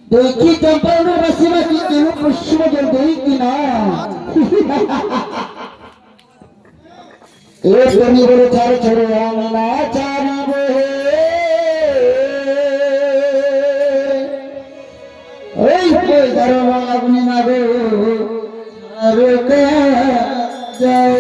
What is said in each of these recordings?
দেখি চম্পারণের বাসীরা কি কেউ পশ্চিম জল দেই কিনা এ তুমি বলে ছাড়ো ছোড়ো আমি না ছাড়িব ওই কই ধরো আগুনি না গো আরে যাও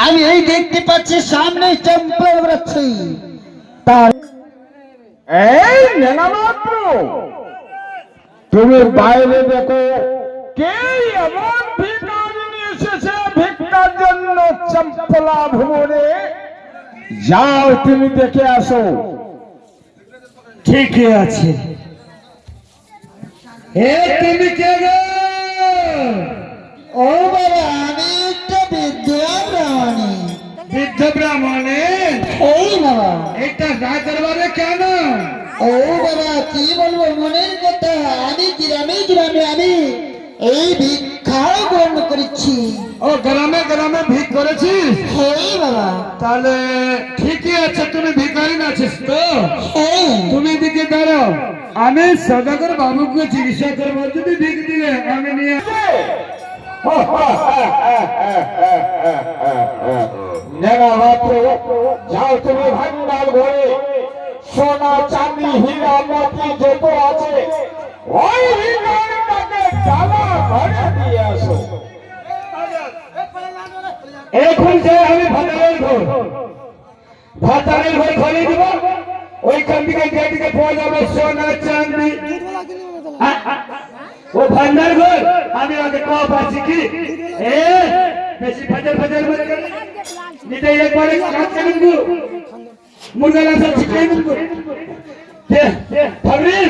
আমি এই দেখতে পাচ্ছি সামনে চম্পা বেড়াচ্ছে তার এই নেনামাত্র তুমি বাইরে দেখো কে এমন ভিখারি নিয়ে এসেছে ভিক্ষার জন্য চম্পলা ভুবনে যাও তুমি দেখে আসো। ঠিকই আছে এ তুমি কে গো ও বাবা আমি একটা বৃদ্ধ ব্রাহ্মণী এই বাবা এটা রাজদরবারে কেন ও বাবা কি বলবো মনের কথা আমি গ্রামে আমি এই ভিক্ষা গ্রহণ করেছি। ও গ্রামে গ্রামে ভিক করেছিস? হ্যাঁ বাবা। তাহলে ঠিকই আছে তুমি ভিখারি আছিস তো? হ্যাঁ। তুমি দিকে দাঁড়াও আমি সদাগর বাবুকে চিকিৎসা করবো যদি ভিক দিলে আমি নিয়ে যাও তুমি ভান্ডার ঘরে সোনা চাঁদি হীরা মতি যত আছে ওই হীরাটাকে ডালা ঘরে দিয়ে আসো। এখন যে আমি ভাতারের ঘর ঘরে দিব ওইখান থেকে যেদিকে পাওয়া যাবে সোনা চাঁদি ও ভান্ডার ঘর আমি আগে কপ আছি কি বেশি ফাজার ফাজার মনে করে নিতে একবারে কাজ করুন মুরগালা সব শিখিয়ে দেবো ফাবরিন